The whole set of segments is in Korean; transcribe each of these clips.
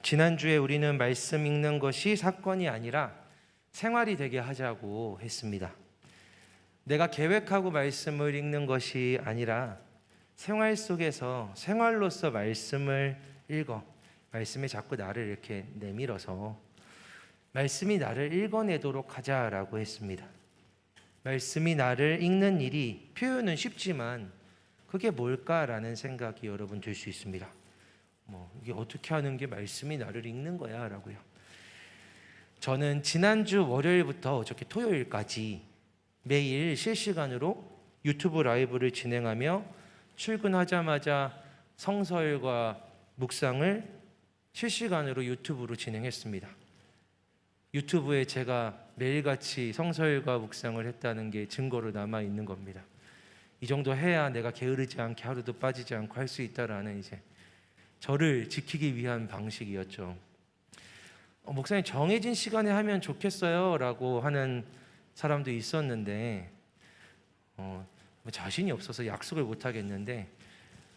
지난주에 우리는 말씀 읽는 것이 사건이 아니라 생활이 되게 하자고 했습니다. 내가 계획하고 말씀을 읽는 것이 아니라 생활 속에서 생활로서 말씀을 읽어 말씀이 자꾸 나를 이렇게 내밀어서 말씀이 나를 읽어내도록 하자라고 했습니다. 말씀이 나를 읽는 일이 표현은 쉽지만 그게 뭘까라는 생각이 여러분 들 수 있습니다. 이게 어떻게 하는 게 말씀이 나를 읽는 거야 라고요. 저는 지난주 월요일부터 어저께 토요일까지 매일 실시간으로 유튜브 라이브를 진행하며 출근하자마자 성서일과 묵상을 실시간으로 유튜브로 진행했습니다. 유튜브에 제가 매일같이 성서일과 묵상을 했다는 게 증거로 남아있는 겁니다. 이 정도 해야 내가 게으르지 않게 하루도 빠지지 않고 할 수 있다라는 이제 저를 지키기 위한 방식이었죠. 목사님 정해진 시간에 하면 좋겠어요 라고 하는 사람도 있었는데 자신이 없어서 약속을 못 하겠는데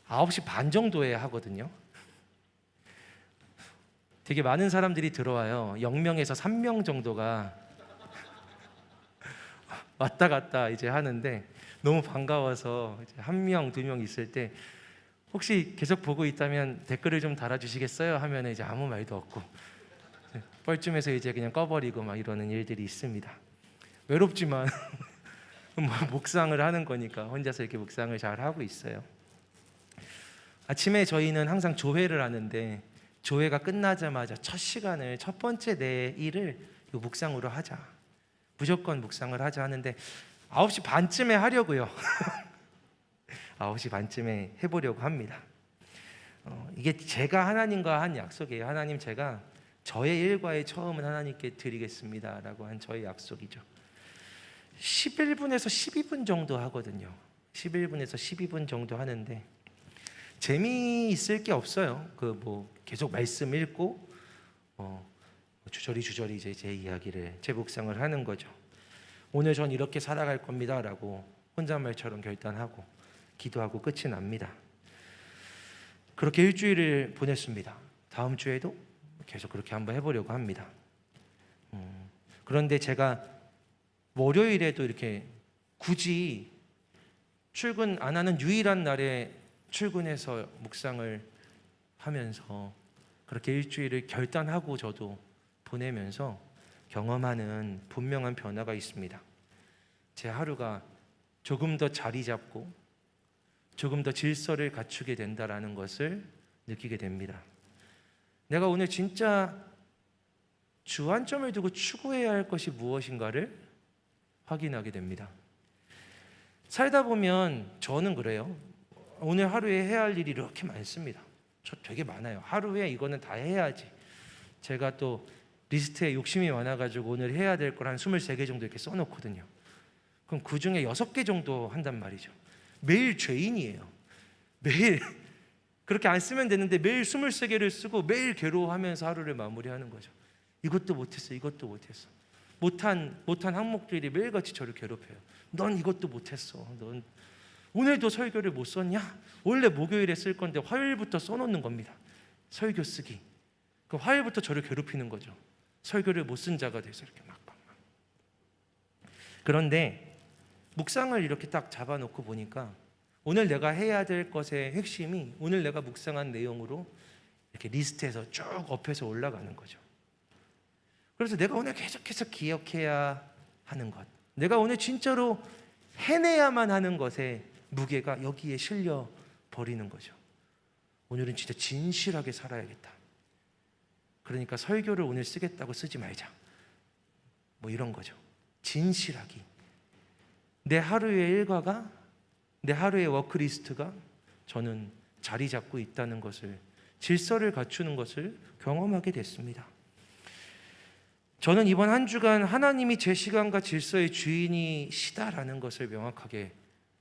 9시 반 정도에 하거든요. 되게 많은 사람들이 들어와요. 0명에서 3명 정도가 왔다 갔다 이제 하는데 너무 반가워서 이제 1명, 2명 있을 때 혹시 계속 보고 있다면 댓글을 좀 달아주시겠어요? 하면 이제 아무 말도 없고 뻘쭘해서 이제 그냥 꺼버리고 막 이러는 일들이 있습니다. 외롭지만 묵상을 하는 거니까 혼자서 이렇게 묵상을 잘 하고 있어요. 아침에 저희는 항상 조회를 하는데 조회가 끝나자마자 첫 시간을 첫 번째 내 일을 묵상으로 하자, 무조건 묵상을 하자 하는데 9시 반쯤에 하려고요. 9시 반쯤에 해보려고 합니다. 이게 제가 하나님과 한 약속이에요. 하나님, 제가 저의 일과의 처음은 하나님께 드리겠습니다 라고 한 저의 약속이죠. 11분에서 12분 정도 하거든요. 11분에서 12분 정도 하는데 재미있을 게 없어요. 계속 말씀 읽고 주저리 이제 제 이야기를, 제 묵상을 하는 거죠. 오늘 전 이렇게 살아갈 겁니다 라고 혼잣말처럼 결단하고 기도하고 끝이 납니다. 그렇게 일주일을 보냈습니다. 다음 주에도 계속 그렇게 한번 해보려고 합니다. 그런데 제가 월요일에도 이렇게 굳이 출근 안 하는 유일한 날에 출근해서 묵상을 하면서 그렇게 일주일을 결단하고 저도 보내면서 경험하는 분명한 변화가 있습니다. 제 하루가 조금 더 자리 잡고 조금 더 질서를 갖추게 된다라는 것을 느끼게 됩니다. 내가 오늘 진짜 주안점을 두고 추구해야 할 것이 무엇인가를 확인하게 됩니다. 살다 보면 저는 그래요. 오늘 하루에 해야 할 일이 이렇게 많습니다. 저 되게 많아요. 하루에 이거는 다 해야지. 제가 또 리스트에 욕심이 많아가지고 오늘 해야 될 걸 한 23개 정도 이렇게 써놓거든요. 그럼 그 중에 6개 정도 한단 말이죠. 매일 죄인이에요. 매일 그렇게 안 쓰면 되는데 매일 23개를 쓰고 매일 괴로워하면서 하루를 마무리하는 거죠. 이것도 못했어, 이것도 못했어. 못한 항목들이 매일같이 저를 괴롭혀요. 넌 이것도 못했어. 넌 오늘도 설교를 못 썼냐? 원래 목요일에 쓸 건데 화요일부터 써놓는 겁니다. 설교 쓰기. 그 화요일부터 저를 괴롭히는 거죠. 설교를 못 쓴 자가 돼서 이렇게 막. 그런데 묵상을 이렇게 딱 잡아놓고 보니까 오늘 내가 해야 될 것의 핵심이 오늘 내가 묵상한 내용으로 이렇게 리스트에서 쭉 업해서 올라가는 거죠. 그래서 내가 오늘 계속해서 기억해야 하는 것, 내가 오늘 진짜로 해내야만 하는 것의 무게가 여기에 실려 버리는 거죠. 오늘은 진짜 진실하게 살아야겠다. 그러니까 설교를 오늘 쓰겠다고 쓰지 말자. 이런 거죠. 진실하기. 내 하루의 일과가, 내 하루의 워크리스트가 저는 자리 잡고 있다는 것을, 질서를 갖추는 것을 경험하게 됐습니다. 저는 이번 한 주간 하나님이 제 시간과 질서의 주인이시다라는 것을 명확하게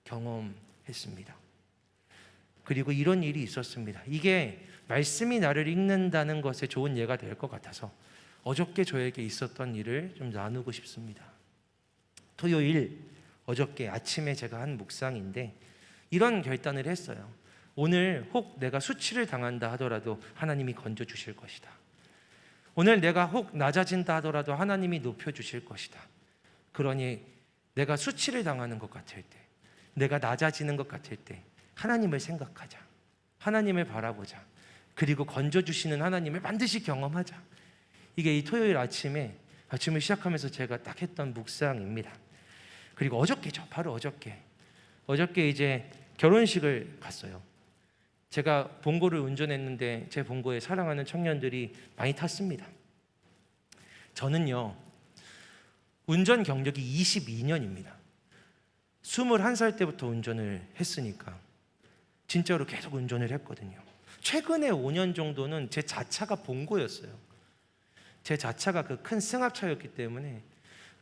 경험했습니다. 그리고 이런 일이 있었습니다. 이게 말씀이 나를 읽는다는 것에 좋은 예가 될 것 같아서 어저께 저에게 있었던 일을 좀 나누고 싶습니다. 토요일 어저께 아침에 제가 한 묵상인데 이런 결단을 했어요. 오늘 혹 내가 수치를 당한다 하더라도 하나님이 건져주실 것이다. 오늘 내가 혹 낮아진다 하더라도 하나님이 높여주실 것이다. 그러니 내가 수치를 당하는 것 같을 때, 내가 낮아지는 것 같을 때 하나님을 생각하자. 하나님을 바라보자. 그리고 건져주시는 하나님을 반드시 경험하자. 이게 이 토요일 아침을 시작하면서 제가 딱 했던 묵상입니다. 그리고 어저께죠. 바로 어저께 이제 결혼식을 갔어요. 제가 봉고를 운전했는데 제 봉고에 사랑하는 청년들이 많이 탔습니다. 저는요, 운전 경력이 22년입니다. 21살 때부터 운전을 했으니까 진짜로 계속 운전을 했거든요. 최근에 5년 정도는 제 자차가 봉고였어요. 제 자차가 그 큰 승합차였기 때문에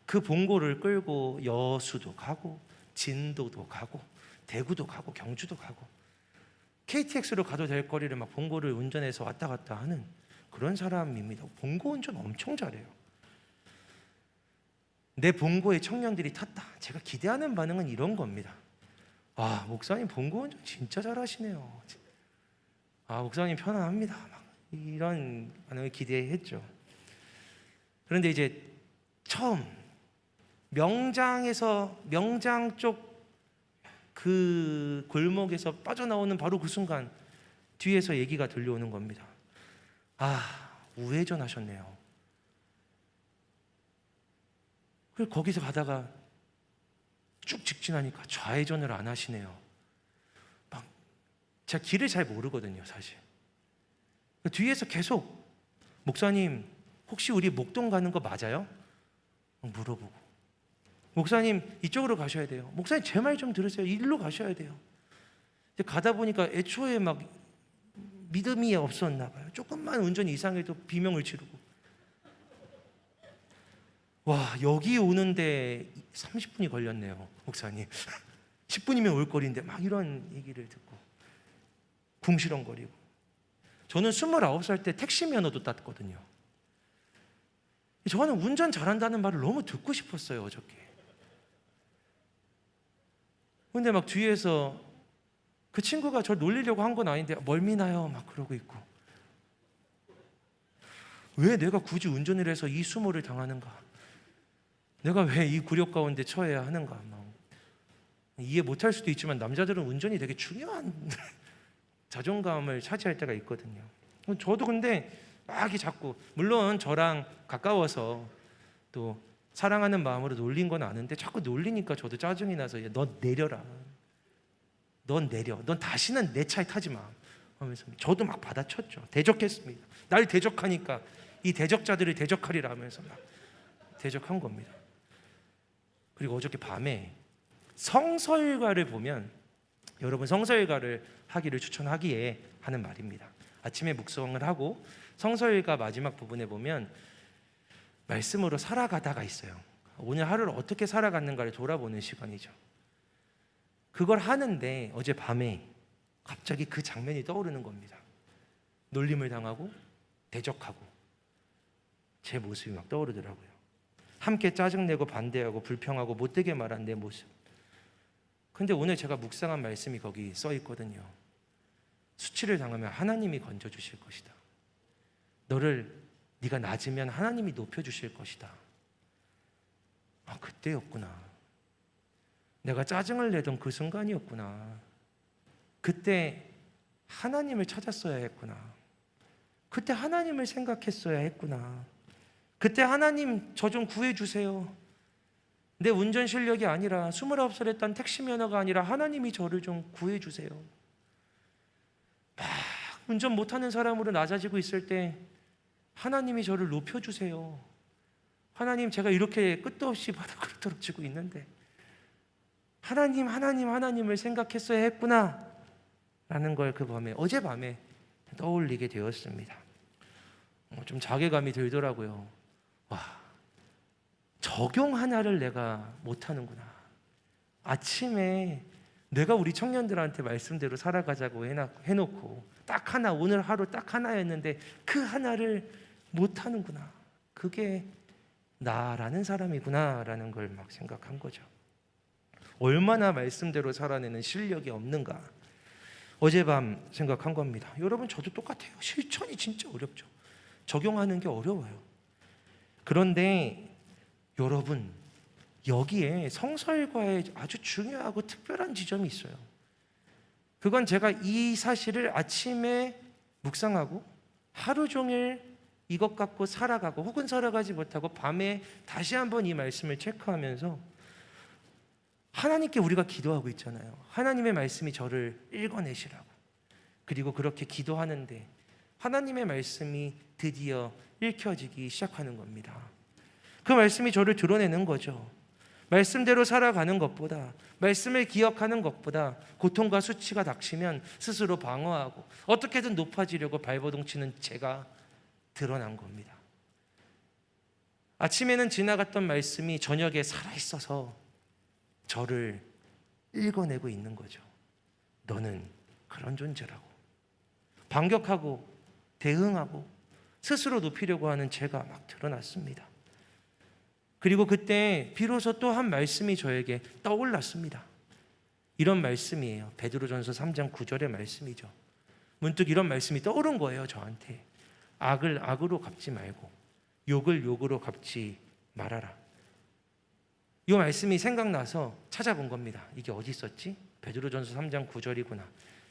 그 봉고를 끌고 여수도 가고 진도도 가고 대구도 가고 경주도 가고 KTX로 가도 될 거리를 막 봉고를 운전해서 왔다 갔다 하는 그런 사람입니다. 봉고 운전 엄청 잘해요. 내 봉고에 청년들이 탔다. 제가 기대하는 반응은 이런 겁니다. 아, 목사님 봉고 운전 진짜 잘하시네요. 아, 목사님 편안합니다. 막 이런 반응을 기대했죠. 그런데 이제 처음 명장 쪽 그 골목에서 빠져나오는 바로 그 순간 뒤에서 얘기가 들려오는 겁니다. 아, 우회전 하셨네요. 그리고 거기서 가다가 쭉 직진하니까 좌회전을 안 하시네요. 막 제가 길을 잘 모르거든요, 사실. 뒤에서 계속 목사님 혹시 우리 목동 가는 거 맞아요? 물어보고 목사님 이쪽으로 가셔야 돼요. 목사님 제 말 좀 들으세요. 일로 가셔야 돼요. 가다 보니까 애초에 막 믿음이 없었나 봐요. 조금만 운전이 이상해도 비명을 지르고 와, 여기 오는데 30분이 걸렸네요, 목사님. 10분이면 올 거리인데 막 이런 얘기를 듣고 궁시렁거리고. 저는 29살 때 택시 면허도 땄거든요. 저는 운전 잘한다는 말을 너무 듣고 싶었어요, 어저께. 근데 막 뒤에서 그 친구가 저를 놀리려고 한 건 아닌데 멀미나요 막 그러고 있고, 왜 내가 굳이 운전을 해서 이 수모를 당하는가, 내가 왜 이 굴욕 가운데 처해야 하는가. 막 이해 못할 수도 있지만 남자들은 운전이 되게 중요한 자존감을 차지할 때가 있거든요. 저도 근데 막 자꾸, 물론 저랑 가까워서 또 사랑하는 마음으로 놀린 건 아는데 자꾸 놀리니까 저도 짜증이 나서 너 내려라, 넌 내려, 넌 다시는 내 차에 타지 마 하면서 저도 막 받아쳤죠. 대적했습니다. 날 대적하니까 이 대적자들을 대적하리라 하면서 막 대적한 겁니다. 그리고 어저께 밤에 성서일가를 보면, 여러분 성서일가를 하기를 추천하기에 하는 말입니다. 아침에 묵상을 하고 성서일가 마지막 부분에 보면 말씀으로 살아가다가 있어요. 오늘 하루를 어떻게 살아갔는가를 돌아보는 시간이죠. 그걸 하는데 어제 밤에 갑자기 그 장면이 떠오르는 겁니다. 놀림을 당하고 대적하고 제 모습이 막 떠오르더라고요. 함께 짜증내고 반대하고 불평하고 못되게 말한 내 모습. 근데 오늘 제가 묵상한 말씀이 거기 써 있거든요. 수치를 당하면 하나님이 건져주실 것이다. 네가 낮으면 하나님이 높여주실 것이다. 아, 그때였구나. 내가 짜증을 내던 그 순간이었구나. 그때 하나님을 찾았어야 했구나. 그때 하나님을 생각했어야 했구나. 그때 하나님 저 좀 구해주세요. 내 운전 실력이 아니라 29살 했던 택시 면허가 아니라 하나님이 저를 좀 구해주세요. 막 운전 못하는 사람으로 낮아지고 있을 때 하나님이 저를 높여주세요. 하나님, 제가 이렇게 끝도 없이 바닥으로 떨어지고 있는데 하나님을 생각했어야 했구나 라는 걸 그 밤에, 어젯밤에 떠올리게 되었습니다. 좀 자괴감이 들더라고요. 와, 적용 하나를 내가 못하는구나. 아침에 내가 우리 청년들한테 말씀대로 살아가자고 해놓고 딱 하나, 오늘 하루 딱 하나였는데 그 하나를 못하는구나. 그게 나라는 사람이구나 라는 걸 막 생각한 거죠. 얼마나 말씀대로 살아내는 실력이 없는가, 어젯밤 생각한 겁니다. 여러분, 저도 똑같아요. 실천이 진짜 어렵죠. 적용하는 게 어려워요. 그런데 여러분, 여기에 성서일과의 아주 중요하고 특별한 지점이 있어요. 그건 제가 이 사실을 아침에 묵상하고 하루 종일 이것 갖고 살아가고 혹은 살아가지 못하고 밤에 다시 한번 이 말씀을 체크하면서 하나님께 우리가 기도하고 있잖아요. 하나님의 말씀이 저를 읽어내시라고. 그리고 그렇게 기도하는데 하나님의 말씀이 드디어 읽혀지기 시작하는 겁니다. 그 말씀이 저를 드러내는 거죠. 말씀대로 살아가는 것보다, 말씀을 기억하는 것보다 고통과 수치가 닥치면 스스로 방어하고 어떻게든 높아지려고 발버둥치는 제가 드러난 겁니다. 아침에는 지나갔던 말씀이 저녁에 살아있어서 저를 읽어내고 있는 거죠. 너는 그런 존재라고. 반격하고 대응하고 스스로 높이려고 하는 제가 막 드러났습니다. 그리고 그때 비로소 또 한 말씀이 저에게 떠올랐습니다. 이런 말씀이에요. 베드로전서 3장 9절의 말씀이죠. 문득 이런 말씀이 떠오른 거예요, 저한테. 악을 악으로 갚지 말고 욕을 욕으로 갚지 말아라. 이 말씀이 생각나서 찾아본 겁니다. 이게 어디 있었지? 베드로전서 3장 9절이구나.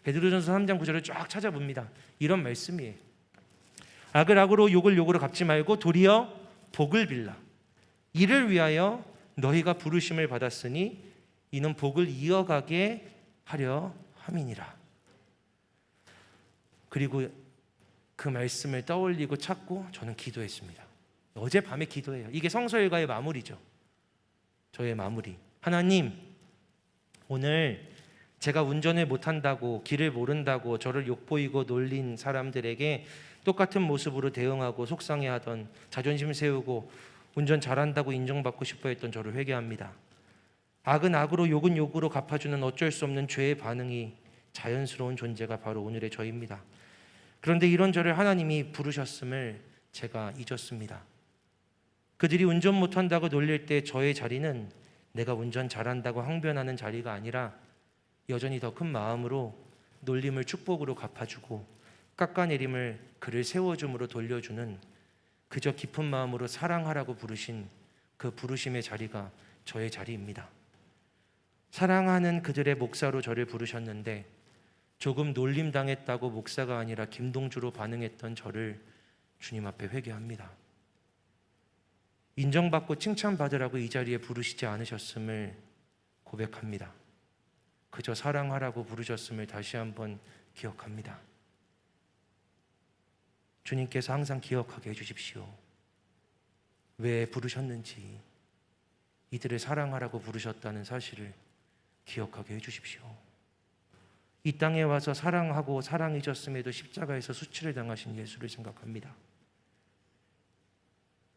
베드로전서 3장 9절을 쫙 찾아봅니다. 이런 말씀이에요. 악을 악으로 욕을 욕으로 갚지 말고 도리어 복을 빌라. 이를 위하여 너희가 부르심을 받았으니 이는 복을 이어가게 하려 함이니라. 그리고 그 말씀을 떠올리고 찾고 저는 기도했습니다. 어젯밤에 기도해요. 이게 성서일과의 마무리죠. 저의 마무리. 하나님, 오늘 제가 운전을 못한다고 길을 모른다고 저를 욕보이고 놀린 사람들에게 똑같은 모습으로 대응하고 속상해하던, 자존심 세우고 운전 잘한다고 인정받고 싶어 했던 저를 회개합니다. 악은 악으로 욕은 욕으로 갚아주는 어쩔 수 없는 죄의 반응이 자연스러운 존재가 바로 오늘의 저입니다. 그런데 이런 저를 하나님이 부르셨음을 제가 잊었습니다. 그들이 운전 못한다고 놀릴 때 저의 자리는 내가 운전 잘한다고 항변하는 자리가 아니라 여전히 더 큰 마음으로 놀림을 축복으로 갚아주고 깎아내림을 그를 세워줌으로 돌려주는, 그저 깊은 마음으로 사랑하라고 부르신 그 부르심의 자리가 저의 자리입니다. 사랑하는 그들의 목사로 저를 부르셨는데 조금 놀림당했다고 목사가 아니라 김동주로 반응했던 저를 주님 앞에 회개합니다. 인정받고 칭찬받으라고 이 자리에 부르시지 않으셨음을 고백합니다. 그저 사랑하라고 부르셨음을 다시 한번 기억합니다. 주님께서 항상 기억하게 해주십시오. 왜 부르셨는지, 이들을 사랑하라고 부르셨다는 사실을 기억하게 해주십시오. 이 땅에 와서 사랑하고 사랑 잊었음에도 십자가에서 수치를 당하신 예수를 생각합니다.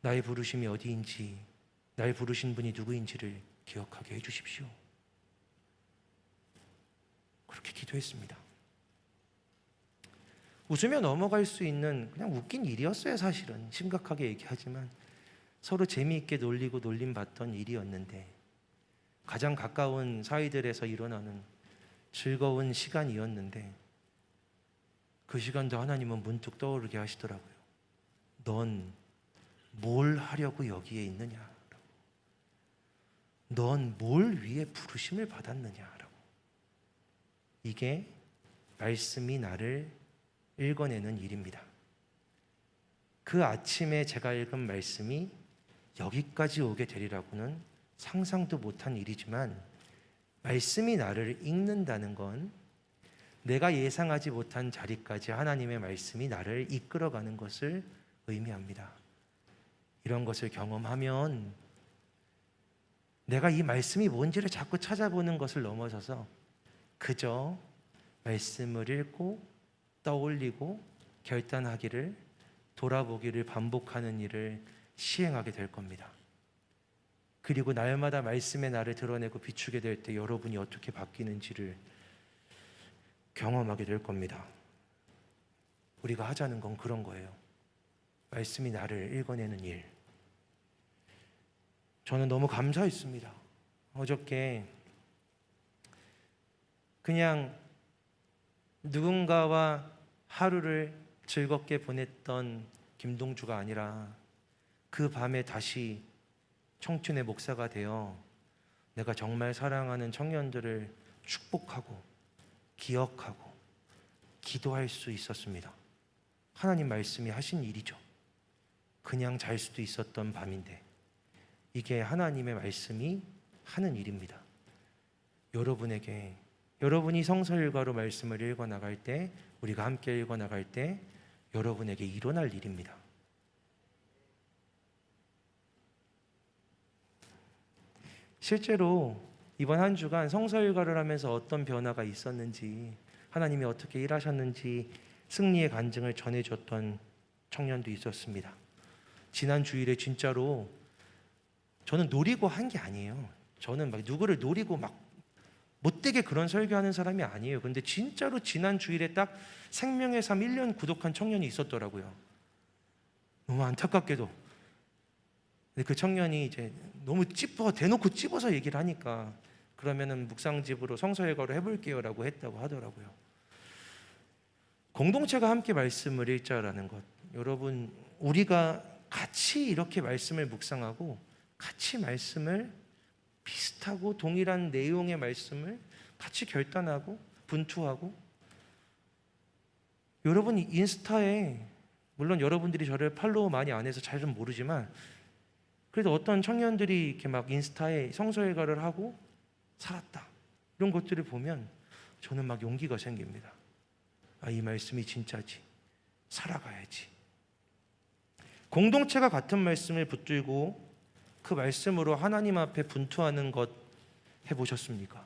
나의 부르심이 어디인지, 날 부르신 분이 누구인지를 기억하게 해주십시오. 그렇게 기도했습니다. 웃으며 넘어갈 수 있는 그냥 웃긴 일이었어요. 사실은 심각하게 얘기하지만 서로 재미있게 놀리고 놀림받던 일이었는데, 가장 가까운 사이들에서 일어나는 즐거운 시간이었는데, 그 시간도 하나님은 문득 떠오르게 하시더라고요. 넌 뭘 하려고 여기에 있느냐? 넌 뭘 위해 부르심을 받았느냐라고. 이게 말씀이 나를 읽어내는 일입니다. 그 아침에 제가 읽은 말씀이 여기까지 오게 되리라고는 상상도 못한 일이지만, 말씀이 나를 읽는다는 건 내가 예상하지 못한 자리까지 하나님의 말씀이 나를 이끌어가는 것을 의미합니다. 이런 것을 경험하면 내가 이 말씀이 뭔지를 자꾸 찾아보는 것을 넘어서서 그저 말씀을 읽고 떠올리고 결단하기를, 돌아보기를 반복하는 일을 시행하게 될 겁니다. 그리고 날마다 말씀의 나를 드러내고 비추게 될 때 여러분이 어떻게 바뀌는지를 경험하게 될 겁니다. 우리가 하자는 건 그런 거예요. 말씀이 나를 읽어내는 일. 저는 너무 감사했습니다. 어저께 그냥 누군가와 하루를 즐겁게 보냈던 김동주가 아니라 그 밤에 다시 청춘의 목사가 되어 내가 정말 사랑하는 청년들을 축복하고 기억하고 기도할 수 있었습니다. 하나님 말씀이 하신 일이죠. 그냥 잘 수도 있었던 밤인데 이게 하나님의 말씀이 하는 일입니다. 여러분에게, 여러분이 성서일과로 말씀을 읽어나갈 때, 우리가 함께 읽어나갈 때 여러분에게 일어날 일입니다. 실제로 이번 한 주간 성서일과를 하면서 어떤 변화가 있었는지, 하나님이 어떻게 일하셨는지 승리의 간증을 전해줬던 청년도 있었습니다. 지난 주일에 진짜로 저는 노리고 한 게 아니에요. 저는 막 누구를 노리고 막 못되게 그런 설교하는 사람이 아니에요. 근데 진짜로 지난 주일에 딱 생명의 삶 1년 구독한 청년이 있었더라고요. 너무 안타깝게도. 근데 그 청년이 이제 너무 대놓고 찝어서 얘기를 하니까 그러면은 묵상집으로 성서일과로 해볼게요라고 했다고 하더라고요. 공동체가 함께 말씀을 읽자라는 것, 여러분 우리가 같이 이렇게 말씀을 묵상하고 같이 말씀을 비슷하고 동일한 내용의 말씀을 같이 결단하고 분투하고, 여러분 인스타에 물론 여러분들이 저를 팔로우 많이 안 해서 잘은 모르지만 그래도 어떤 청년들이 이렇게 막 인스타에 성서일과를 하고 살았다 이런 것들을 보면 저는 막 용기가 생깁니다. 아, 이 말씀이 진짜지. 살아가야지. 공동체가 같은 말씀을 붙들고 그 말씀으로 하나님 앞에 분투하는 것 해보셨습니까?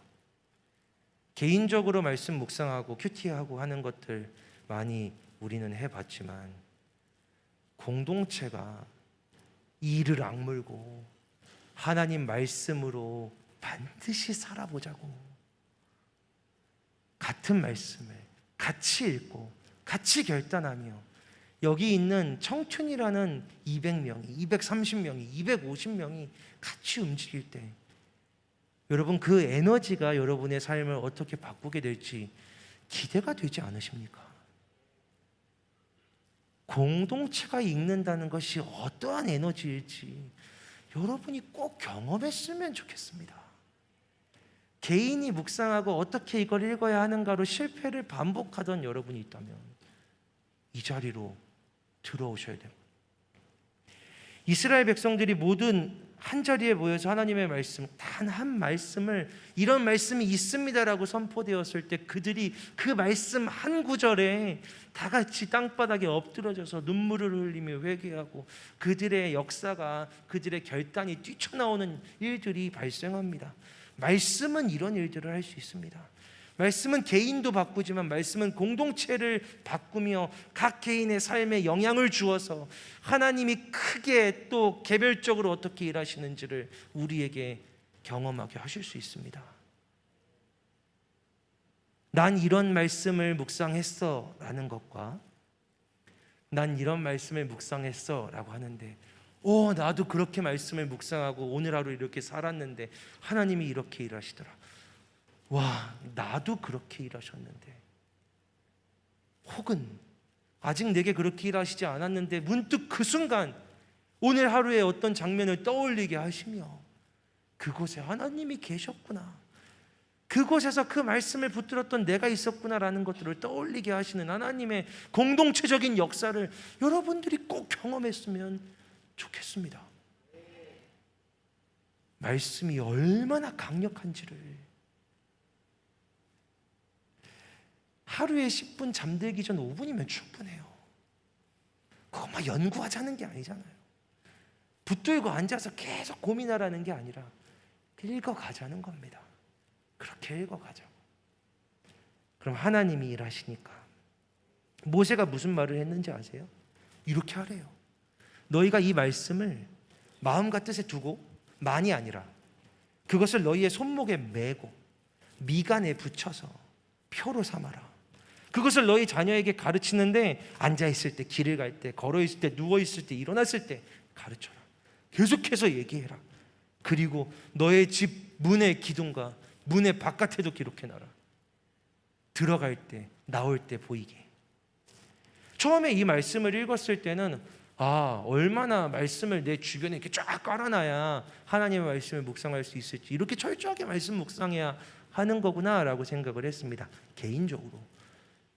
개인적으로 말씀 묵상하고 큐티하고 하는 것들 많이 우리는 해봤지만 공동체가 이를 악물고 하나님 말씀으로 반드시 살아보자고, 같은 말씀을 같이 읽고 같이 결단하며 여기 있는 청춘이라는 200명이, 230명이, 250명이 같이 움직일 때 여러분 그 에너지가 여러분의 삶을 어떻게 바꾸게 될지 기대가 되지 않으십니까? 공동체가 읽는다는 것이 어떠한 에너지일지 여러분이 꼭 경험했으면 좋겠습니다. 개인이 묵상하고 어떻게 이걸 읽어야 하는가로 실패를 반복하던 여러분이 있다면 이 자리로 들어오셔야 됩니다. 이스라엘 백성들이 모든 한 자리에 모여서 하나님의 말씀, 단 한 말씀을, 이런 말씀이 있습니다라고 선포되었을 때 그들이 그 말씀 한 구절에 다 같이 땅바닥에 엎드러져서 눈물을 흘리며 회개하고 그들의 역사가, 그들의 결단이 뛰쳐나오는 일들이 발생합니다. 말씀은 이런 일들을 할 수 있습니다. 말씀은 개인도 바꾸지만 말씀은 공동체를 바꾸며 각 개인의 삶에 영향을 주어서 하나님이 크게 또 개별적으로 어떻게 일하시는지를 우리에게 경험하게 하실 수 있습니다. 난 이런 말씀을 묵상했어 라는 것과 난 이런 말씀을 묵상했어 라고 하는데, 나도 그렇게 말씀을 묵상하고 오늘 하루 이렇게 살았는데 하나님이 이렇게 일하시더라. 와, 나도 그렇게 일하셨는데. 혹은 아직 내게 그렇게 일하시지 않았는데 문득 그 순간 오늘 하루의 어떤 장면을 떠올리게 하시며 그곳에 하나님이 계셨구나, 그곳에서 그 말씀을 붙들었던 내가 있었구나라는 것들을 떠올리게 하시는 하나님의 공동체적인 역사를 여러분들이 꼭 경험했으면 좋겠습니다. 말씀이 얼마나 강력한지를, 하루에 10분 잠들기 전 5분이면 충분해요. 그거 막 연구하자는 게 아니잖아요. 붙들고 앉아서 계속 고민하라는 게 아니라 읽어가자는 겁니다. 그렇게 읽어가자고. 그럼 하나님이 일하시니까 모세가 무슨 말을 했는지 아세요? 이렇게 하래요. 너희가 이 말씀을 마음과 뜻에 두고 많이 아니라 그것을 너희의 손목에 메고 미간에 붙여서 표로 삼아라. 그것을 너희 자녀에게 가르치는데 앉아있을 때, 길을 갈 때, 걸어있을 때, 누워있을 때, 일어났을 때 가르쳐라. 계속해서 얘기해라. 그리고 너의 집 문의 기둥과 문의 바깥에도 기록해놔라. 들어갈 때, 나올 때 보이게. 처음에 이 말씀을 읽었을 때는 얼마나 말씀을 내 주변에 이렇게 쫙 깔아놔야 하나님의 말씀을 묵상할 수 있을지, 이렇게 철저하게 말씀 묵상해야 하는 거구나라고 생각을 했습니다, 개인적으로.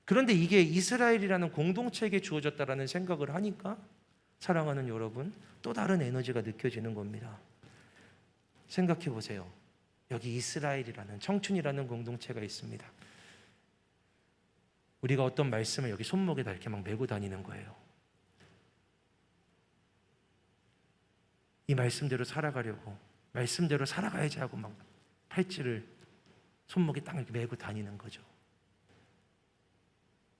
그런데 이게 이스라엘이라는 공동체에게 주어졌다라는 생각을 하니까 사랑하는 여러분, 또 다른 에너지가 느껴지는 겁니다. 생각해 보세요. 여기 이스라엘이라는, 청춘이라는 공동체가 있습니다. 우리가 어떤 말씀을 여기 손목에다 이렇게 막 메고 다니는 거예요. 이 말씀대로 살아가려고, 말씀대로 살아가야지 하고 막 팔찌를 손목에 딱 이렇게 메고 다니는 거죠.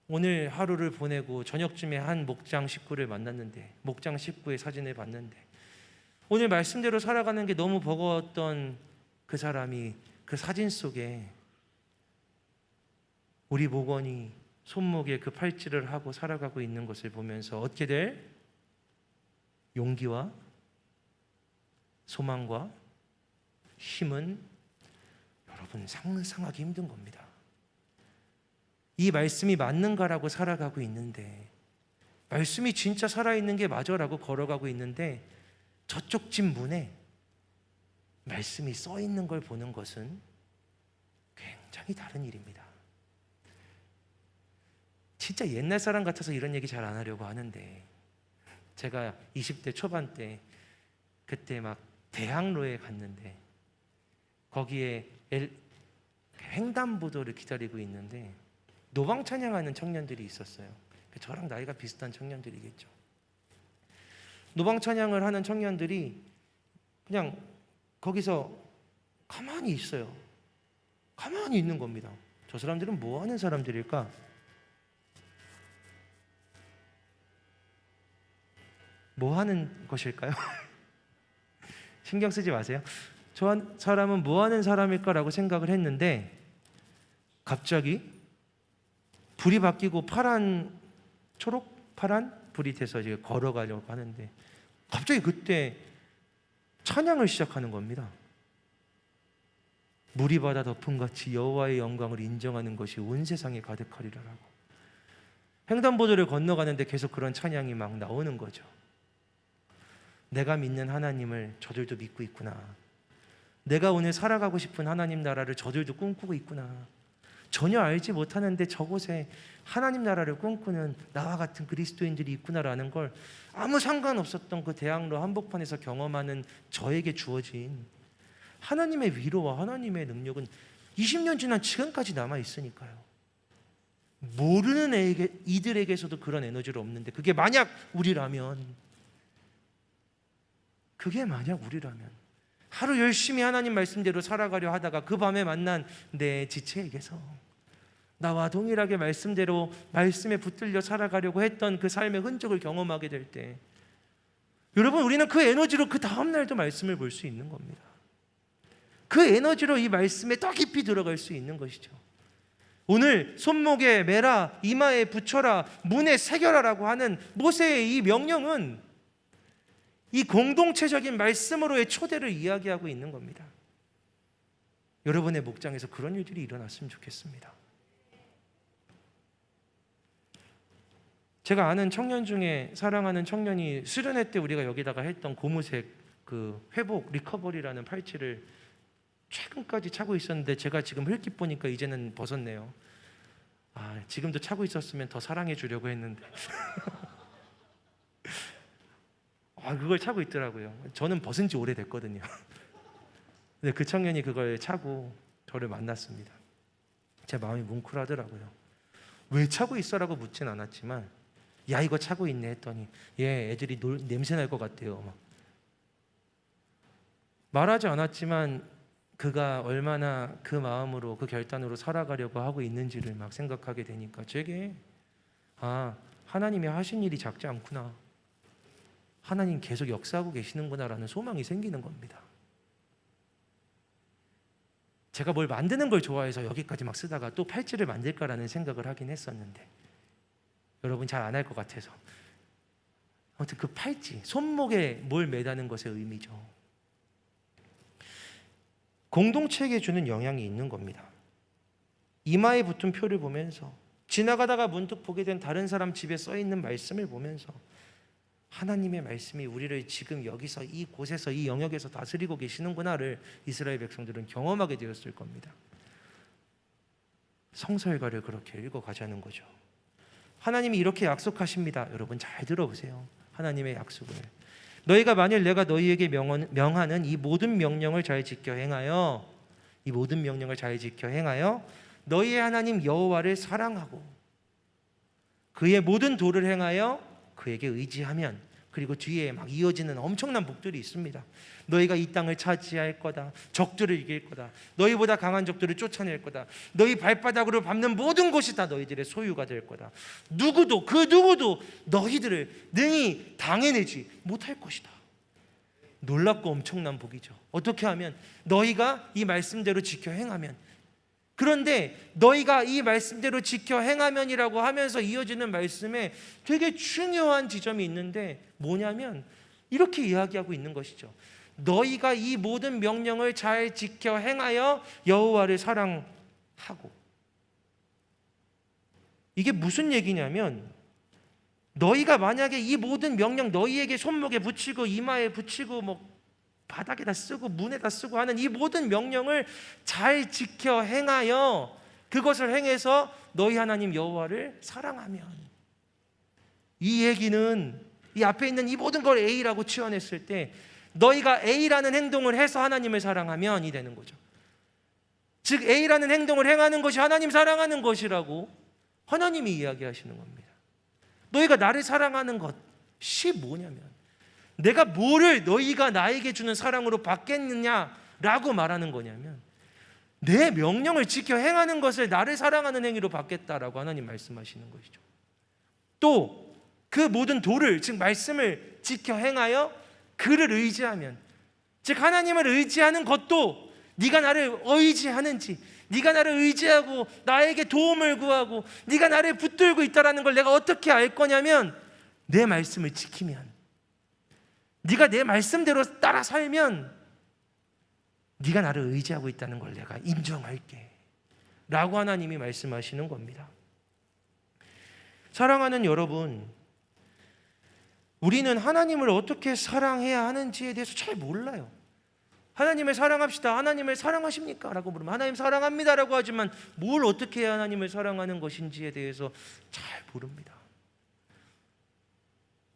오늘 하루를 보내고 저녁쯤에 한 목장 식구를 만났는데, 목장 식구의 사진을 봤는데, 오늘 말씀대로 살아가는 게 너무 버거웠던 그 사람이 그 사진 속에 우리 목원이 손목에 그 팔찌를 하고 살아가고 있는 것을 보면서 얻게 될 용기와 소망과 힘은 여러분 상상하기 힘든 겁니다. 이 말씀이 맞는가라고 살아가고 있는데, 말씀이 진짜 살아있는 게 맞아라고 걸어가고 있는데, 저쪽 집 문에 말씀이 써 있는 걸 보는 것은 굉장히 다른 일입니다. 진짜 옛날 사람 같아서 이런 얘기 잘 안 하려고 하는데, 제가 20대 초반 때 그때 막 대학로에 갔는데, 거기에 횡단보도를 기다리고 있는데 노방 찬양하는 청년들이 있었어요. 저랑 나이가 비슷한 청년들이겠죠. 노방 찬양을 하는 청년들이 그냥 거기서 가만히 있어요. 가만히 있는 겁니다. 저 사람들은 뭐 하는 사람들일까? 뭐 하는 것일까요? 신경 쓰지 마세요. 저 사람은 뭐 하는 사람일까라고 생각을 했는데, 갑자기 불이 바뀌고 초록 파란 불이 돼서 이제 걸어가려고 하는데, 갑자기 그때 찬양을 시작하는 겁니다. 물이 바다 덮음같이 여호와의 영광을 인정하는 것이 온 세상에 가득하리라라고. 횡단보도를 건너가는데 계속 그런 찬양이 막 나오는 거죠. 내가 믿는 하나님을 저들도 믿고 있구나. 내가 오늘 살아가고 싶은 하나님 나라를 저들도 꿈꾸고 있구나. 전혀 알지 못하는데 저곳에 하나님 나라를 꿈꾸는 나와 같은 그리스도인들이 있구나라는 걸 아무 상관없었던 그 대학로 한복판에서 경험하는 저에게 주어진 하나님의 위로와 하나님의 능력은 20년 지난 지금까지 남아 있으니까요. 모르는 이들에게서도 그런 에너지를 없는데, 그게 만약 우리라면 하루 열심히 하나님 말씀대로 살아가려 하다가 그 밤에 만난 내 지체에게서 나와 동일하게 말씀대로 말씀에 붙들려 살아가려고 했던 그 삶의 흔적을 경험하게 될 때, 여러분, 우리는 그 에너지로 그 다음날도 말씀을 볼 수 있는 겁니다. 그 에너지로 이 말씀에 더 깊이 들어갈 수 있는 것이죠. 오늘 손목에 매라, 이마에 붙여라, 문에 새겨라라고 하는 모세의 이 명령은 이 공동체적인 말씀으로의 초대를 이야기하고 있는 겁니다. 여러분의 목장에서 그런 일들이 일어났으면 좋겠습니다. 제가 아는 청년 중에 사랑하는 청년이 수련회 때 우리가 여기다가 했던 고무색 그 회복 리커버리라는 팔찌를 최근까지 차고 있었는데, 제가 지금 흘낏 보니까 이제는 벗었네요. 지금도 차고 있었으면 더 사랑해 주려고 했는데 그걸 차고 있더라고요. 저는 벗은 지 오래됐거든요. 근데 그 청년이 그걸 차고 저를 만났습니다. 제 마음이 뭉클하더라고요. 왜 차고 있어라고 묻진 않았지만, 야 이거 차고 있네 했더니, 애들이 냄새 날 것 같대요. 말하지 않았지만 그가 얼마나 그 마음으로, 그 결단으로 살아가려고 하고 있는지를 막 생각하게 되니까 제게 하나님이 하신 일이 작지 않구나, 하나님 계속 역사하고 계시는구나라는 소망이 생기는 겁니다. 제가 뭘 만드는 걸 좋아해서 여기까지 막 쓰다가 또 팔찌를 만들까라는 생각을 하긴 했었는데, 여러분 잘 안 할 것 같아서, 아무튼 그 팔찌, 손목에 뭘 매다는 것의 의미죠. 공동체에게 주는 영향이 있는 겁니다. 이마에 붙은 표를 보면서, 지나가다가 문득 보게 된 다른 사람 집에 써 있는 말씀을 보면서 하나님의 말씀이 우리를 지금 여기서 이곳에서 이 영역에서 다스리고 계시는구나를 이스라엘 백성들은 경험하게 되었을 겁니다. 성서일가를 그렇게 읽어가자는 거죠. 하나님이 이렇게 약속하십니다. 여러분 잘 들어보세요. 하나님의 약속을. 너희가 만일 내가 너희에게 명하는 이 모든 명령을 잘 지켜 행하여, 이 모든 명령을 잘 지켜 행하여 너희의 하나님 여호와를 사랑하고 그의 모든 도를 행하여 그에게 의지하면, 그리고 뒤에 막 이어지는 엄청난 복들이 있습니다. 너희가 이 땅을 차지할 거다. 적들을 이길 거다. 너희보다 강한 적들을 쫓아낼 거다. 너희 발바닥으로 밟는 모든 곳이 다 너희들의 소유가 될 거다. 누구도 그 누구도 너희들을 능히 당해내지 못할 것이다. 놀랍고 엄청난 복이죠. 어떻게 하면? 너희가 이 말씀대로 지켜 행하면. 그런데 너희가 이 말씀대로 지켜 행하면이라고 하면서 이어지는 말씀에 되게 중요한 지점이 있는데 뭐냐면 이렇게 이야기하고 있는 것이죠. 너희가 이 모든 명령을 잘 지켜 행하여 여호와를 사랑하고. 이게 무슨 얘기냐면 너희가 만약에 이 모든 명령 너희에게 손목에 붙이고 이마에 붙이고 뭐 바닥에다 쓰고 문에다 쓰고 하는 이 모든 명령을 잘 지켜 행하여 그것을 행해서 너희 하나님 여호와를 사랑하면, 이 얘기는 이 앞에 있는 이 모든 걸 A라고 치환했을 때 너희가 A라는 행동을 해서 하나님을 사랑하면이 되는 거죠. 즉 A라는 행동을 행하는 것이 하나님 사랑하는 것이라고 하나님이 이야기하시는 겁니다. 너희가 나를 사랑하는 것이 뭐냐면 내가 뭐를 너희가 나에게 주는 사랑으로 받겠느냐라고 말하는 거냐면 내 명령을 지켜 행하는 것을 나를 사랑하는 행위로 받겠다라고 하나님 말씀하시는 것이죠. 또 그 모든 도를, 즉 말씀을 지켜 행하여 그를 의지하면, 즉 하나님을 의지하는 것도 네가 나를 의지하는지, 네가 나를 의지하고 나에게 도움을 구하고 네가 나를 붙들고 있다는 걸 내가 어떻게 알 거냐면 내 말씀을 지키면, 네가 내 말씀대로 따라 살면 네가 나를 의지하고 있다는 걸 내가 인정할게 라고 하나님이 말씀하시는 겁니다. 사랑하는 여러분, 우리는 하나님을 어떻게 사랑해야 하는지에 대해서 잘 몰라요. 하나님을 사랑합시다. 하나님을 사랑하십니까? 라고 물으면 하나님 사랑합니다 라고 하지만 뭘 어떻게 해야 하나님을 사랑하는 것인지에 대해서 잘 모릅니다.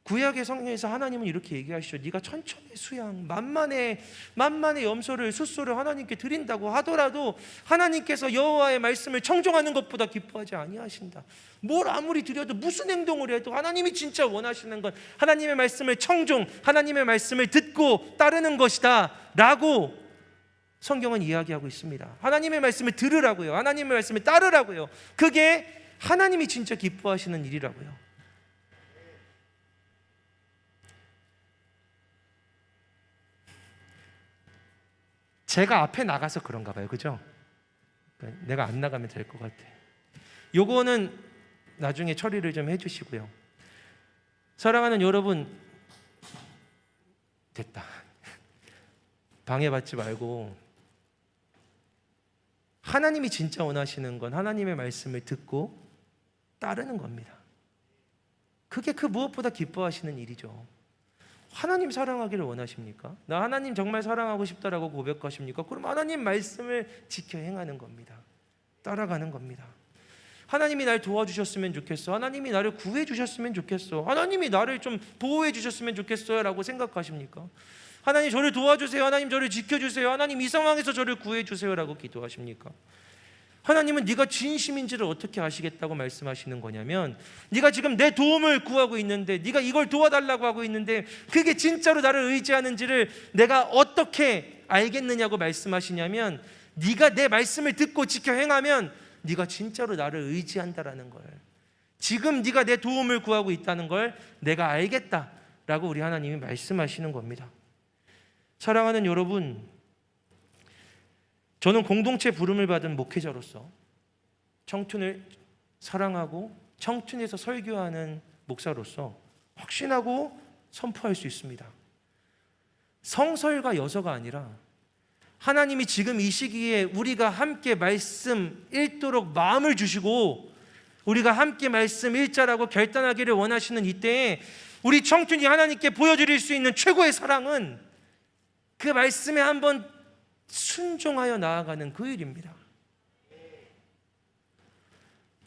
구약의 성경에서 하나님은 이렇게 얘기하시죠. 네가 천천의 수양, 만만의 염소를, 숫소를 하나님께 드린다고 하더라도 하나님께서 여호와의 말씀을 청종하는 것보다 기뻐하지 아니하신다. 뭘 아무리 드려도 무슨 행동을 해도 하나님이 진짜 원하시는 건 하나님의 말씀을 청종, 하나님의 말씀을 듣고 따르는 것이다 라고 성경은 이야기하고 있습니다. 하나님의 말씀을 들으라고요. 하나님의 말씀을 따르라고요. 그게 하나님이 진짜 기뻐하시는 일이라고요. 제가 앞에 나가서 그런가 봐요. 그죠? 내가 안 나가면 될 것 같아. 요거는 나중에 처리를 좀 해주시고요. 사랑하는 여러분, 됐다. 방해받지 말고 하나님이 진짜 원하시는 건 하나님의 말씀을 듣고 따르는 겁니다. 그게 그 무엇보다 기뻐하시는 일이죠. 하나님 사랑하기를 원하십니까? 나 하나님 정말 사랑하고 싶다라고 고백하십니까? 그럼 하나님 말씀을 지켜 행하는 겁니다. 따라가는 겁니다. 하나님이 날 도와주셨으면 좋겠어. 하나님이 나를 구해 주셨으면 좋겠어. 하나님이 나를 좀 보호해 주셨으면 좋겠어요 라고 생각하십니까? 하나님 저를 도와주세요. 하나님 저를 지켜주세요. 하나님 이 상황에서 저를 구해 주세요 라고 기도하십니까? 하나님은 네가 진심인지를 어떻게 아시겠다고 말씀하시는 거냐면 네가 지금 내 도움을 구하고 있는데, 네가 이걸 도와달라고 하고 있는데 그게 진짜로 나를 의지하는지를 내가 어떻게 알겠느냐고 말씀하시냐면 네가 내 말씀을 듣고 지켜 행하면 네가 진짜로 나를 의지한다라는 걸, 지금 네가 내 도움을 구하고 있다는 걸 내가 알겠다라고 우리 하나님이 말씀하시는 겁니다. 사랑하는 여러분, 저는 공동체 부름을 받은 목회자로서 청춘을 사랑하고 청춘에서 설교하는 목사로서 확신하고 선포할 수 있습니다. 성설과 여서가 아니라 하나님이 지금 이 시기에 우리가 함께 말씀 읽도록 마음을 주시고 우리가 함께 말씀 읽자라고 결단하기를 원하시는 이때에 우리 청춘이 하나님께 보여드릴 수 있는 최고의 사랑은 그 말씀에 한번 순종하여 나아가는 그 일입니다.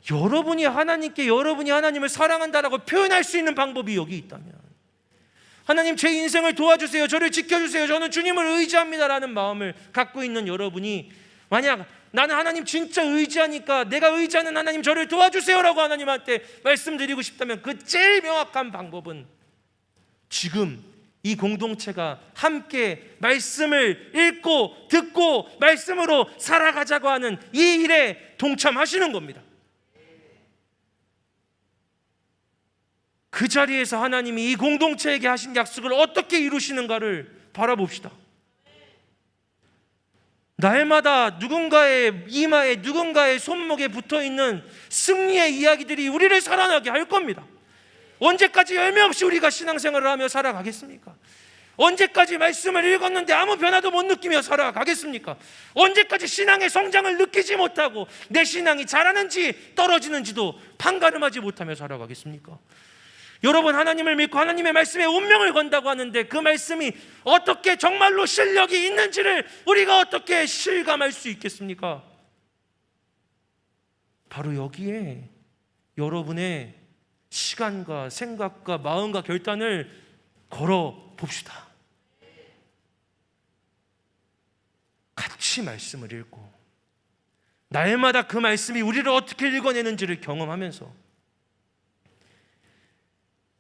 여러분이 하나님을 사랑한다라고 표현할 수 있는 방법이 여기 있다면, 하나님 제 인생을 도와주세요, 저를 지켜주세요, 저는 주님을 의지합니다라는 마음을 갖고 있는 여러분이, 만약 나는 하나님 진짜 의지하니까 내가 의지하는 하나님 저를 도와주세요라고 하나님한테 말씀드리고 싶다면, 그 제일 명확한 방법은 지금 이 공동체가 함께 말씀을 읽고 듣고 말씀으로 살아가자고 하는 이 일에 동참하시는 겁니다. 그 자리에서 하나님이 이 공동체에게 하신 약속을 어떻게 이루시는가를 바라봅시다. 날마다 누군가의 이마에, 누군가의 손목에 붙어있는 승리의 이야기들이 우리를 살아나게 할 겁니다. 언제까지 열매 없이 우리가 신앙생활을 하며 살아가겠습니까? 언제까지 말씀을 읽었는데 아무 변화도 못 느끼며 살아가겠습니까? 언제까지 신앙의 성장을 느끼지 못하고 내 신앙이 자라는지 떨어지는지도 판가름하지 못하며 살아가겠습니까? 여러분, 하나님을 믿고 하나님의 말씀에 운명을 건다고 하는데 그 말씀이 어떻게 정말로 실력이 있는지를 우리가 어떻게 실감할 수 있겠습니까? 바로 여기에 여러분의 시간과 생각과 마음과 결단을 걸어 봅시다. 같이 말씀을 읽고 날마다 그 말씀이 우리를 어떻게 읽어내는지를 경험하면서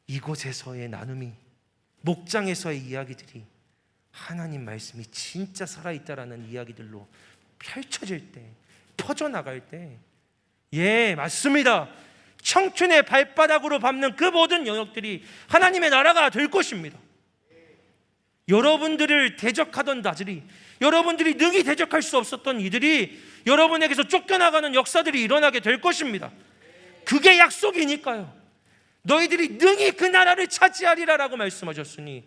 이곳에서의 나눔이, 목장에서의 이야기들이 하나님 말씀이 진짜 살아있다라는 이야기들로 펼쳐질 때, 퍼져나갈 때, 예, 맞습니다. 청춘의 발바닥으로 밟는 그 모든 영역들이 하나님의 나라가 될 것입니다. 여러분들을 대적하던 자들이, 여러분들이 능히 대적할 수 없었던 이들이 여러분에게서 쫓겨나가는 역사들이 일어나게 될 것입니다. 그게 약속이니까요. 너희들이 능히 그 나라를 차지하리라라고 말씀하셨으니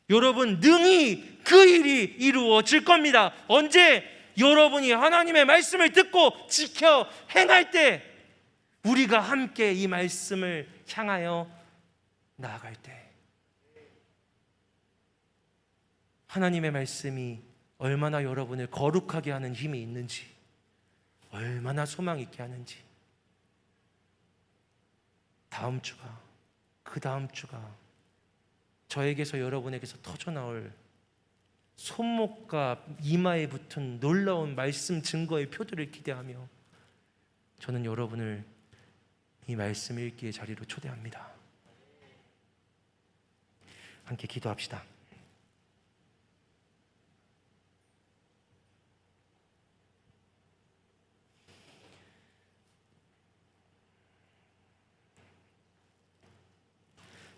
여러분, 능히 그 일이 이루어질 겁니다. 언제? 여러분이 하나님의 말씀을 듣고 지켜 행할 때, 우리가 함께 이 말씀을 향하여 나아갈 때, 하나님의 말씀이 얼마나 여러분을 거룩하게 하는 힘이 있는지, 얼마나 소망 있게 하는지, 다음 주가, 그 다음 주가 저에게서 여러분에게서 터져나올 손목과 이마에 붙은 놀라운 말씀 증거의 표들을 기대하며 저는 여러분을 이 말씀 읽기의 자리로 초대합니다. 함께 기도합시다.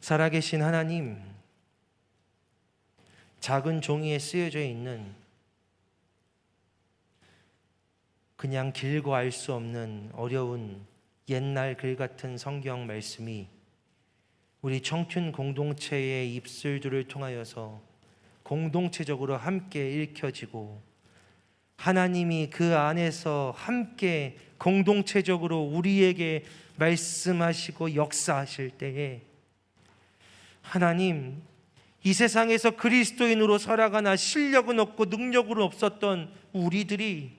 살아계신 하나님, 작은 종이에 쓰여져 있는 그냥 길고 알 수 없는 어려운 옛날 글 같은 성경 말씀이 우리 청춘 공동체의 입술들을 통하여서 공동체적으로 함께 읽혀지고, 하나님이 그 안에서 함께 공동체적으로 우리에게 말씀하시고 역사하실 때에, 하나님, 이 세상에서 그리스도인으로 살아가나 실력은 없고 능력은 없었던 우리들이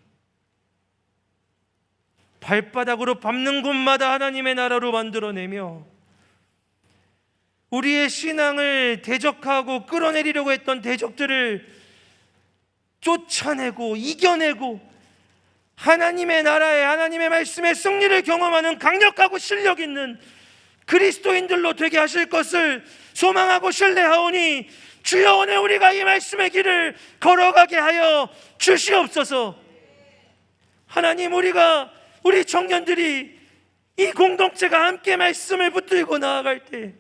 발바닥으로 밟는 곳마다 하나님의 나라로 만들어내며 우리의 신앙을 대적하고 끌어내리려고 했던 대적들을 쫓아내고 이겨내고 하나님의 나라에, 하나님의 말씀의 승리를 경험하는 강력하고 실력 있는 그리스도인들로 되게 하실 것을 소망하고 신뢰하오니, 주여 오늘 우리가 이 말씀의 길을 걸어가게 하여 주시옵소서. 하나님, 우리 청년들이 이 공동체가 함께 말씀을 붙들고 나아갈 때,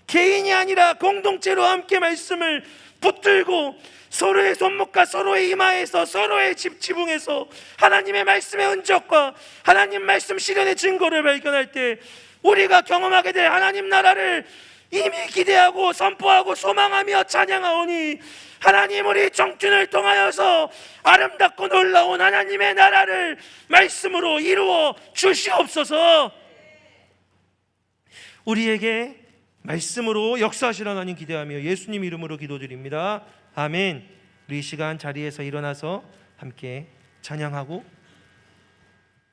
개인이 아니라 공동체로 함께 말씀을 붙들고 서로의 손목과 서로의 이마에서 서로의 지붕에서 하나님의 말씀의 흔적과 하나님 말씀 실현의 증거를 발견할 때, 우리가 경험하게 될 하나님 나라를 이미 기대하고 선포하고 소망하며 찬양하오니, 하나님, 우리 청춘을 통하여서 아름답고 놀라운 하나님의 나라를 말씀으로 이루어 주시옵소서. 우리에게 말씀으로 역사하실 하나님 기대하며 예수님 이름으로 기도드립니다. 아멘. 우리 이 시간 자리에서 일어나서 함께 찬양하고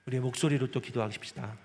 우리의 목소리로 또 기도하십시다.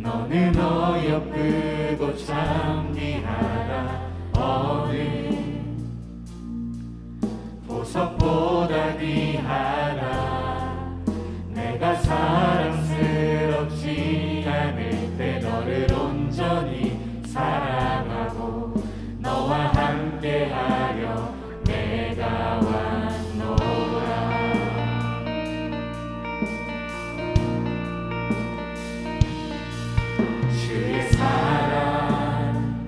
너는 어여쁘고 참귀하다. 어느 보석보다 귀하다. 내가 사랑스럽지 않을 때 너를 온전히 사랑하고 너와 함께하려 내가 왔노라. 주의 사랑,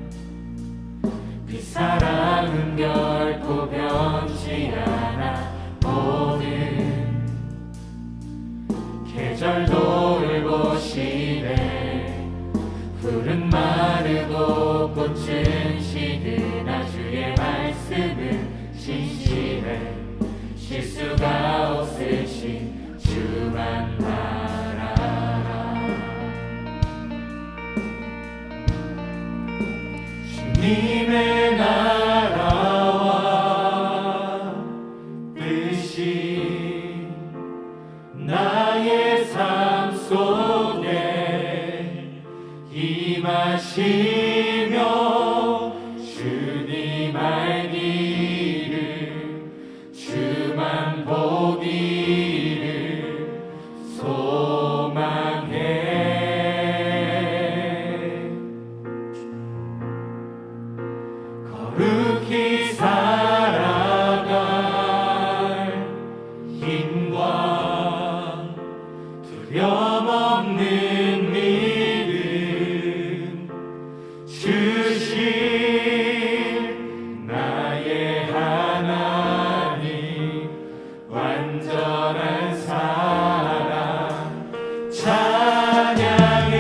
그 사랑은 결코 변치 않아. 오는 계절도 울보시네. 풀은 마르고 꽃은 시드나 주의 말씀은 신실해. 실수가 없으신 주만 바라라. 주님의 나라와 뜻이 나의 삶 속에 임하시며 주님 알기를 주만 보기를 소망해. 거룩히 살아갈 힘과 두려움 없는 믿음 주신 나의 하나님. 완전한 사랑 찬양해.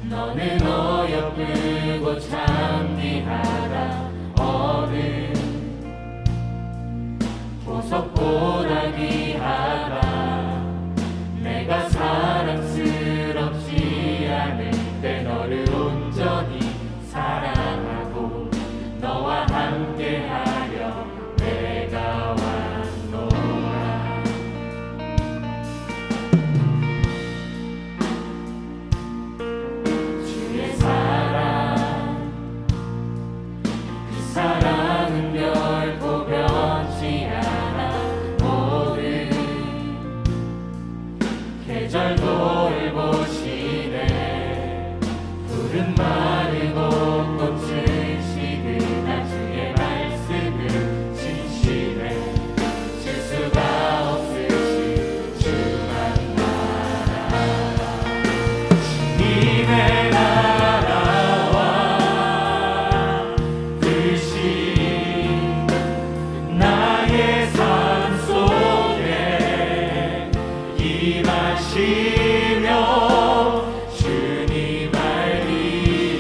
너는 어여쁘고 참귀하다. 어느 보석보다 귀하다. 내가 사랑스럽지 않을 때 너를 온전히 사랑하고 너와 함께하려 내가 왔노라. 주의 사랑, 그 사랑은 결코 변치 않아. 모든 계절도 울보시네. 풀은 마르고 꽃은 시드나 주의 말씀은 진실해. 실수가 없으신 주만 바라라. 주님의 나라와 뜻이 나의 삶 속에 임하시며 주님 알기를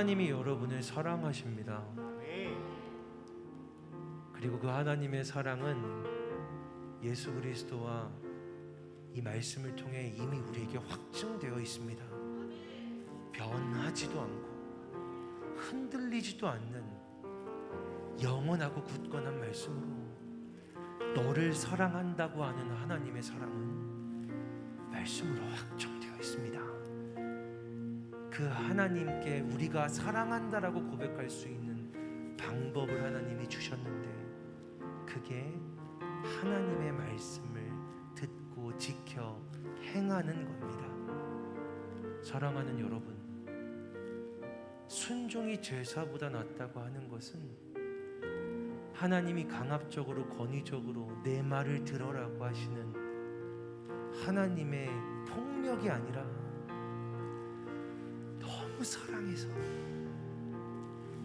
하나님이 여러분을 사랑하십니다. 그리고 그 하나님의 사랑은 예수 그리스도와 이 말씀을 통해 이미 우리에게 확증되어 있습니다. 변하지도 않고 흔들리지도 않는 영원하고 굳건한 말씀으로 너를 사랑한다고 하는 하나님의 사랑은 말씀으로 확정되어 있습니다. 그 하나님께 우리가 사랑한다라고 고백할 수 있는 방법을 하나님이 주셨는데, 그게 하나님의 말씀을 듣고 지켜 행하는 겁니다. 사랑하는 여러분, 순종이 제사보다 낫다고 하는 것은 하나님이 강압적으로 권위적으로 내 말을 들어라고 하시는 하나님의 폭력이 아니라 너무 사랑해서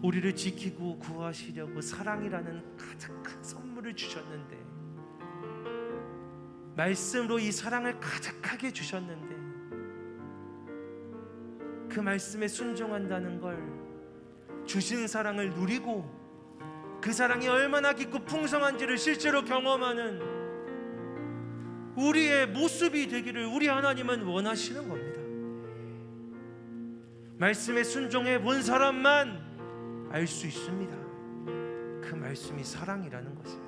우리를 지키고 구하시려고 사랑이라는 가장 큰 선물을 주셨는데, 말씀으로 이 사랑을 가득하게 주셨는데, 그 말씀에 순종한다는 걸, 주신 사랑을 누리고 그 사랑이 얼마나 깊고 풍성한지를 실제로 경험하는 우리의 모습이 되기를 우리 하나님은 원하시는 겁니다. 말씀에 순종해 본 사람만 알 수 있습니다. 그 말씀이 사랑이라는 것을.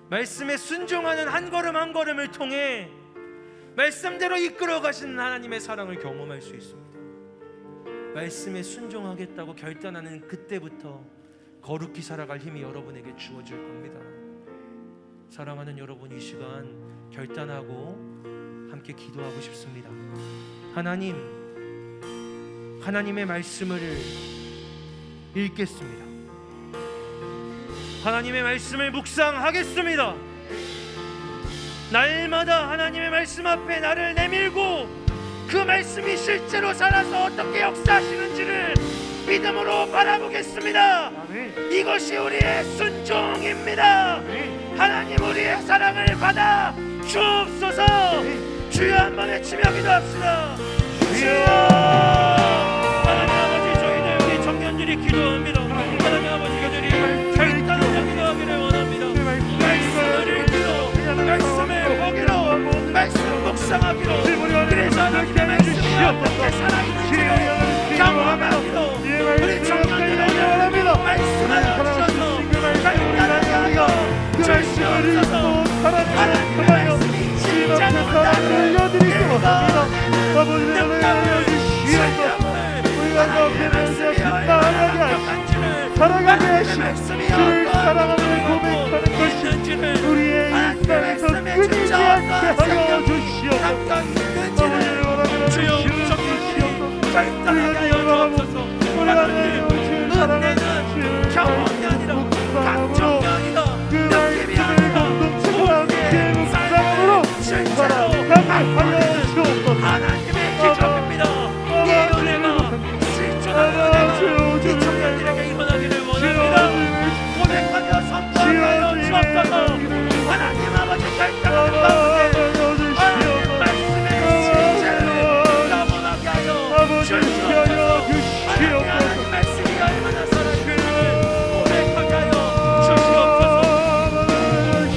말씀에 순종하는 한 걸음 한 걸음을 통해 말씀대로 이끌어 가시는 하나님의 사랑을 경험할 수 있습니다. 말씀에 순종하겠다고 결단하는 그때부터 거룩히 살아갈 힘이 여러분에게 주어질 겁니다. 사랑하는 여러분, 이 시간 결단하고 함께 기도하고 싶습니다. 하나님의 말씀을 읽겠습니다. 하나님의 말씀을 묵상하겠습니다. 날마다 하나님의 말씀 앞에 나를 내밀고 그 말씀이 실제로 살아서 어떻게 역사하시는지를 믿음으로 바라보겠습니다. 아멘. 이것이 우리의 순종입니다. 아멘. 하나님, 우리의 사랑을 받아 주옵소서. 주여, 한번 외치며 기도합시다. 주여. 기도합니다. 하나님 아버지, 그들이 결단하여 기도하기를 원합니다. 말씀을 읽기로, 말씀을 보기로, 말씀 묵상하기로, 그래서 하나님의 말씀이 어떻게 살아있는지를 경험하기로 우리 청년들을 원합니다. 말씀하여 주셔서 결단하게 하여 주시옵소서. 하나님의 말씀이 진짜로 나를 읽어 능력을 주시옵소서. 살아가게 하시는 주를 사랑하는 고백하는 것이 우리의 일상에서 끊이지 않게 하여 주시옵소서. 아버지를 원하는 주여 주시옵소서. 우리가 영광하옵소서. 우리가 주를 사랑하는 주를 경험이 아니라 감정이 아니라 느낌이 아니라 공동체와 묵상으로 살아가게 하여 주옵소서. 하나님의 기적입니다. 이 은혜가 실존하는 이 청년들에게 일어나기를 원합니다. 고백하며 선포하여 주옵소서. 하나님 아버지, 결단하는 가운데 하나님 말씀의 실체를 경험하게 하여 주시옵소서. 하나님 말씀이 얼마나 살아있는지를 고백하게 하여 주시옵소서.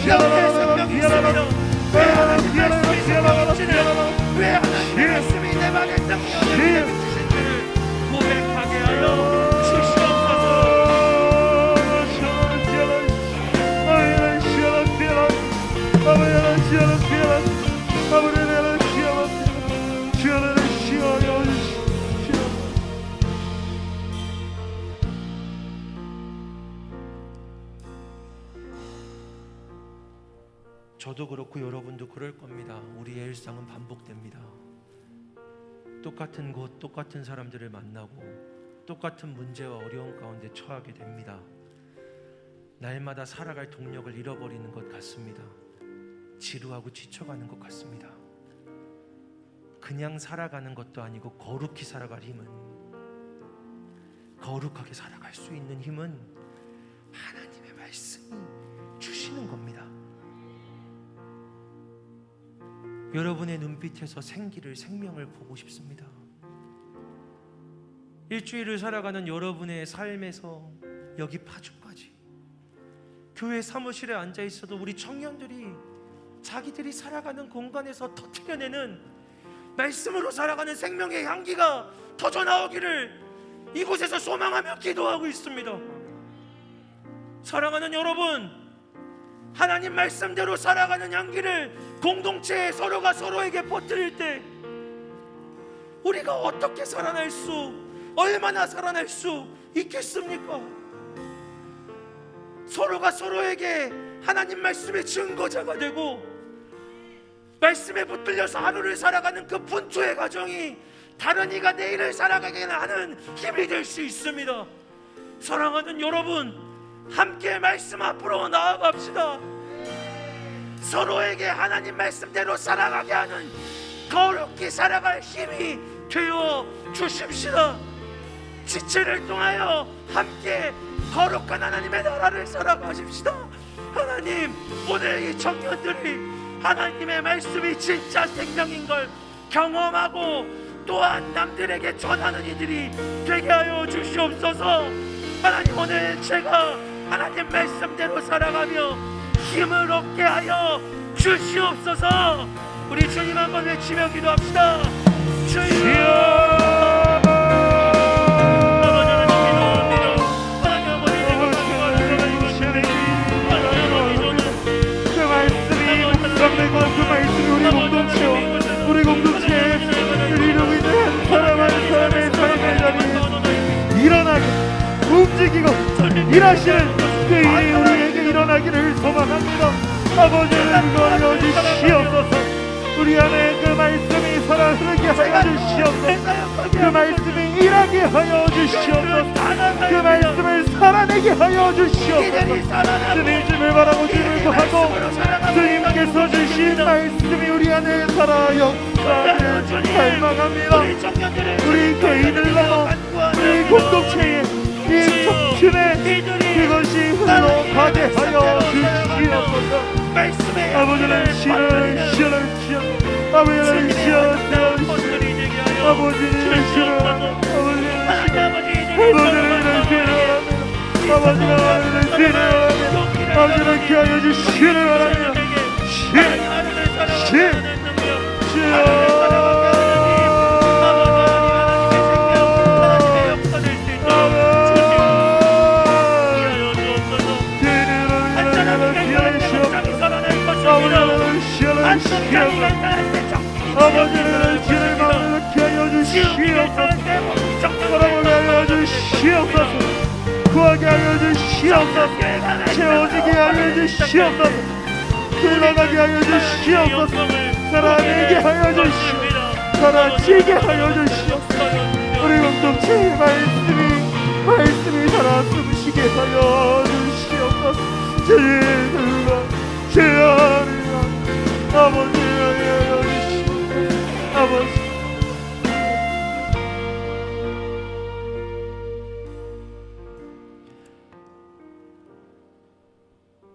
여기에 생명이 있습니다. 왜 하나님 말씀이 생명이 있지를, 왜 하나님 말씀이 내 맘에 딱 여기에 비치신지를 고백하게 하여 저도 그렇고 여러분도 그럴 겁니다. 우리의 일상은 반복됩니다. 똑같은 곳, 똑같은 사람들을 만나고 똑같은 문제와 어려움 가운데 처하게 됩니다. 날마다 살아갈 동력을 잃어버리는 것 같습니다. 지루하고 지쳐가는 것 같습니다. 그냥 살아가는 것도 아니고 거룩히 살아갈 힘은, 거룩하게 살아갈 수 있는 힘은 하나님의 말씀이 주시는 겁니다. 여러분의 눈빛에서 생기를, 생명을 보고 싶습니다. 일주일을 살아가는 여러분의 삶에서 여기 파주까지 교회 사무실에 앉아 있어도 우리 청년들이 자기들이 살아가는 공간에서 터뜨려내는 말씀으로 살아가는 생명의 향기가 터져 나오기를 이곳에서 소망하며 기도하고 있습니다. 사랑하는 여러분, 하나님 말씀대로 살아가는 향기를 공동체에 서로가 서로에게 퍼뜨릴 때 우리가 어떻게 살아날 수, 얼마나 살아날 수 있겠습니까? 서로가 서로에게 하나님 말씀의 증거자가 되고 말씀에 붙들려서 하루를 살아가는 그 분투의 과정이 다른 이가 내일을 살아가게 하는 힘이 될 수 있습니다. 사랑하는 여러분, 함께 말씀 앞으로 나아갑시다. 서로에게 하나님 말씀대로 살아가게 하는 거룩히 살아갈 힘이 되어 주십시다. 지체를 통하여 함께 거룩한 하나님의 나라를 살아가십시다. 하나님, 오늘 이 청년들이 하나님의 말씀이 진짜 생명인 걸 경험하고 또한 남들에게 전하는 이들이 되게 하여 주시옵소서. 하나님, 오늘 제가 하나님 말씀대로 살아가며 힘을 얻게 하여 주시옵소서. 우리 주님 한번 외치며 기도합시다. 주여! 그 말씀이 우리 공동체에 이루고 있는 한 사람 한 사람의 삶의 자리에 일어나게 움직이고 일하시는 그 일이 우리에게 일어나기를 소망합니다. 아버지는 거여 주시옵소서. 우리 안에 그 말씀이 살아 흐르게 하여 주시옵소서. 그 말씀이 일하게 하여 주시옵소서. 그 말씀을 살아내게 하여 주시옵소서. 주님을 바라고 주님을 구하고 주님께서 주신 말씀이 우리 안에 살아 역사를 갈망합니다. 우리 개인을 넘어 우리 공동체에 이 청춘에 그것이 흘러가게 하여 주시옵소서. 아버지는 시를 아버지는 아버지는 기하여 주시를 바랍니다. 아버지는 주를 마음을 기하여 주시옵소서. 걸어보게 하여 주시옵소서. 구하게 하여 주시옵소서. 채워지게 하여 주시옵소서. 흘러가게 하여 주시옵소서. 살아내게 하여 주시옵소서. 살아지게 하여 주시옵소서. 우리 공동체의 말씀이 살아 숨쉬게 하여 주시옵소서. 주님과 제 안에 아버지 하여 주시옵소서. 아버지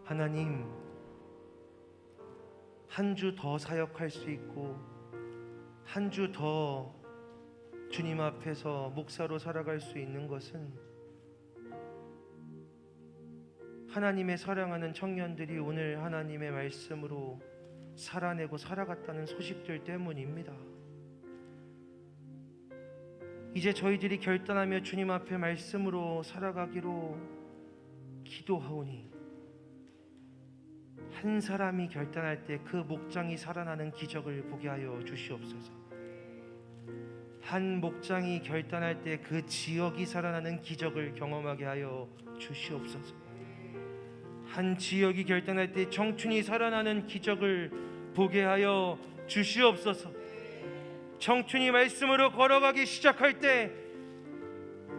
하나님, 한 주 더 사역할 수 있고 한 주 더 주님 앞에서 목사로 살아갈 수 있는 것은 하나님의 사랑하는 청년들이 오늘 하나님의 말씀으로 살아내고 살아갔다는 소식들 때문입니다. 이제 저희들이 결단하며 주님 앞에 말씀으로 살아가기로 기도하오니 한 사람이 결단할 때 그 목장이 살아나는 기적을 보게 하여 주시옵소서. 한 목장이 결단할 때 그 지역이 살아나는 기적을 경험하게 하여 주시옵소서. 한 지역이 결단할 때 청춘이 살아나는 기적을 보게 하여 주시옵소서. 청춘이 말씀으로 걸어가기 시작할 때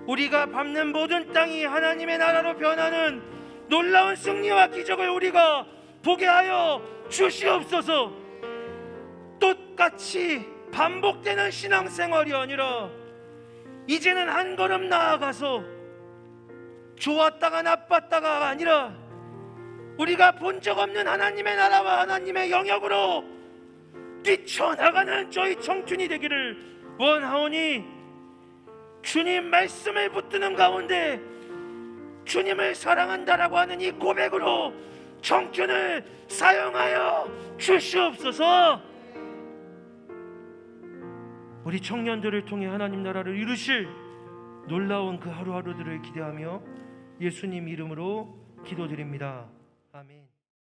우리가 밟는 모든 땅이 하나님의 나라로 변하는 놀라운 승리와 기적을 우리가 보게 하여 주시옵소서. 똑같이 반복되는 신앙생활이 아니라 이제는 한 걸음 나아가서 좋았다가 나빴다가 아니라 우리가 본 적 없는 하나님의 나라와 하나님의 영역으로 뛰쳐나가는 저희 청춘이 되기를 원하오니 주님 말씀을 붙드는 가운데 주님을 사랑한다라고 하는 이 고백으로 청춘을 사용하여 주시옵소서. 우리 청년들을 통해 하나님 나라를 이루실 놀라운 그 하루하루들을 기대하며 예수님 이름으로 기도드립니다. 아멘.